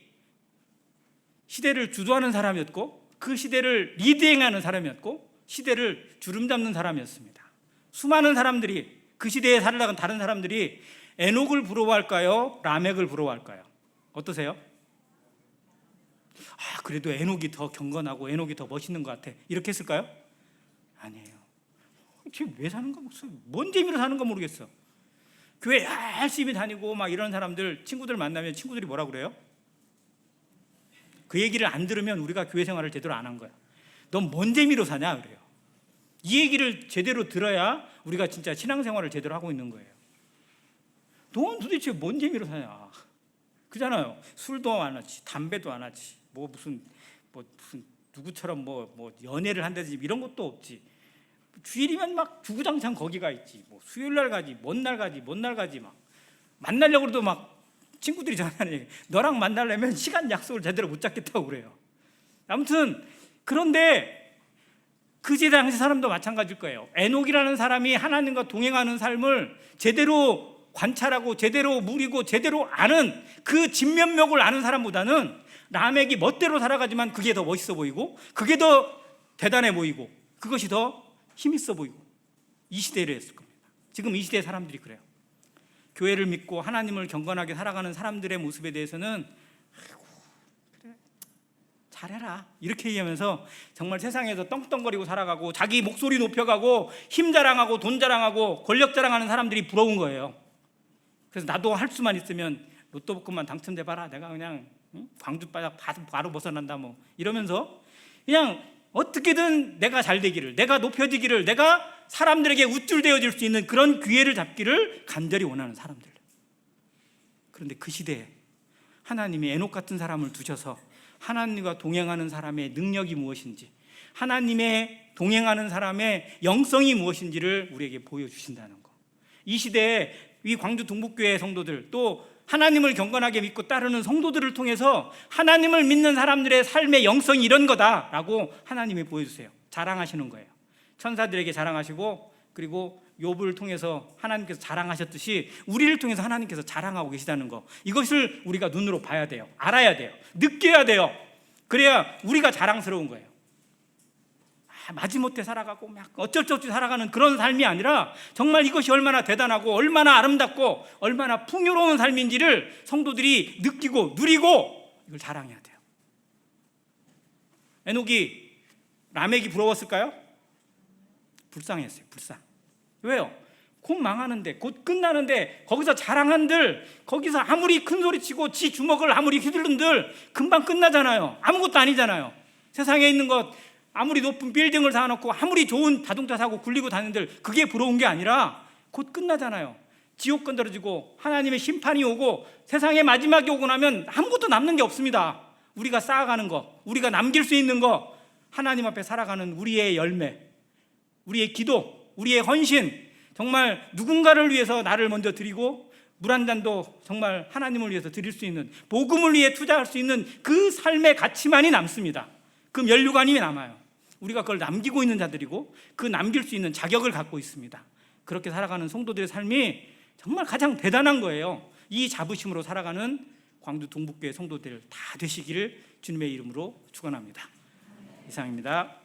시대를 주도하는 사람이었고 그 시대를 리드행하는 사람이었고 시대를 주름잡는 사람이었습니다. 수많은 사람들이 그 시대에 살아가는 다른 사람들이 에녹을 부러워할까요? 라멕을 부러워할까요? 어떠세요? 그래도 에녹이 더 경건하고 에녹이 더 멋있는 것 같아. 이렇게 했을까요? 아니에요. 지금 왜 사는가 모르겠어. 뭔 재미로 사는가 모르겠어. 교회 열심히 다니고 막 이런 사람들, 친구들 만나면 친구들이 뭐라 그래요? 그 얘기를 안 들으면 우리가 교회 생활을 제대로 안 한 거야. 넌 뭔 재미로 사냐 그래요. 이 얘기를 제대로 들어야 우리가 진짜 신앙생활을 제대로 하고 있는 거예요. 넌 도대체 뭔 재미로 사냐? 그잖아요. 술도 안 하지, 담배도 안 하지, 무슨 누구처럼 연애를 한다든지 이런 것도 없지. 주일이면 막 주구장창 거기가 있지. 수요일 날 가지, 먼 날 가지 막 만나려고 해도 막 친구들이 저한테 얘기해요. 너랑 만나려면 시간 약속을 제대로 못 잡겠다고 그래요. 아무튼 그런데 그 당시 사람도 마찬가지일 거예요. 에녹이라는 사람이 하나님과 동행하는 삶을 제대로 관찰하고 제대로 누리고 제대로 아는 그 진면목을 아는 사람보다는 라멕이 멋대로 살아가지만 그게 더 멋있어 보이고 그게 더 대단해 보이고 그것이 더 힘있어 보이고 이 시대를 했을 겁니다. 지금 이 시대 사람들이 그래요. 교회를 믿고 하나님을 경건하게 살아가는 사람들의 모습에 대해서는 아이고 그래 잘해라 이렇게 얘기하면서 정말 세상에서 떵떵거리고 살아가고 자기 목소리 높여가고 힘 자랑하고 돈 자랑하고 권력 자랑하는 사람들이 부러운 거예요. 그래서 나도 할 수만 있으면 로또 복권만 당첨돼 봐라 내가 그냥 광주 바로 벗어난다 뭐 이러면서 그냥 어떻게든 내가 잘 되기를 내가 높여지기를 내가 사람들에게 우쭐대어질 수 있는 그런 기회를 잡기를 간절히 원하는 사람들. 그런데 그 시대에 하나님이 에녹 같은 사람을 두셔서 하나님과 동행하는 사람의 능력이 무엇인지 하나님의 동행하는 사람의 영성이 무엇인지를 우리에게 보여주신다는 거. 이 시대에 이 광주 동북교회 성도들 또 하나님을 경건하게 믿고 따르는 성도들을 통해서 하나님을 믿는 사람들의 삶의 영성이 이런 거다라고 하나님이 보여주세요. 자랑하시는 거예요. 천사들에게 자랑하시고 그리고 욥을 통해서 하나님께서 자랑하셨듯이 우리를 통해서 하나님께서 자랑하고 계시다는 거, 이것을 우리가 눈으로 봐야 돼요. 알아야 돼요. 느껴야 돼요. 그래야 우리가 자랑스러운 거예요. 마지못해 살아가고 막 어쩔 수 없이 살아가는 그런 삶이 아니라 정말 이것이 얼마나 대단하고 얼마나 아름답고 얼마나 풍요로운 삶인지를 성도들이 느끼고 누리고 이걸 자랑해야 돼요. 에녹이 라멕이 부러웠을까요? 불쌍했어요. 불쌍. 왜요? 곧 망하는데 곧 끝나는데 거기서 자랑한들 거기서 아무리 큰 소리치고 지 주먹을 아무리 휘두른들 금방 끝나잖아요. 아무것도 아니잖아요. 세상에 있는 것 아무리 높은 빌딩을 사놓고 아무리 좋은 자동차 사고 굴리고 다니는들 그게 부러운 게 아니라 곧 끝나잖아요. 지옥 건드려지고 하나님의 심판이 오고 세상의 마지막이 오고 나면 아무것도 남는 게 없습니다. 우리가 쌓아가는 거, 우리가 남길 수 있는 거, 하나님 앞에 살아가는 우리의 열매, 우리의 기도, 우리의 헌신, 정말 누군가를 위해서 나를 먼저 드리고 물 한 잔도 정말 하나님을 위해서 드릴 수 있는, 복음을 위해 투자할 수 있는 그 삶의 가치만이 남습니다. 그 면류관이 남아요. 우리가 그걸 남기고 있는 자들이고 그 남길 수 있는 자격을 갖고 있습니다. 그렇게 살아가는 성도들의 삶이 정말 가장 대단한 거예요. 이 자부심으로 살아가는 광주 동북교회 성도들 다 되시기를 주님의 이름으로 축원합니다. 이상입니다.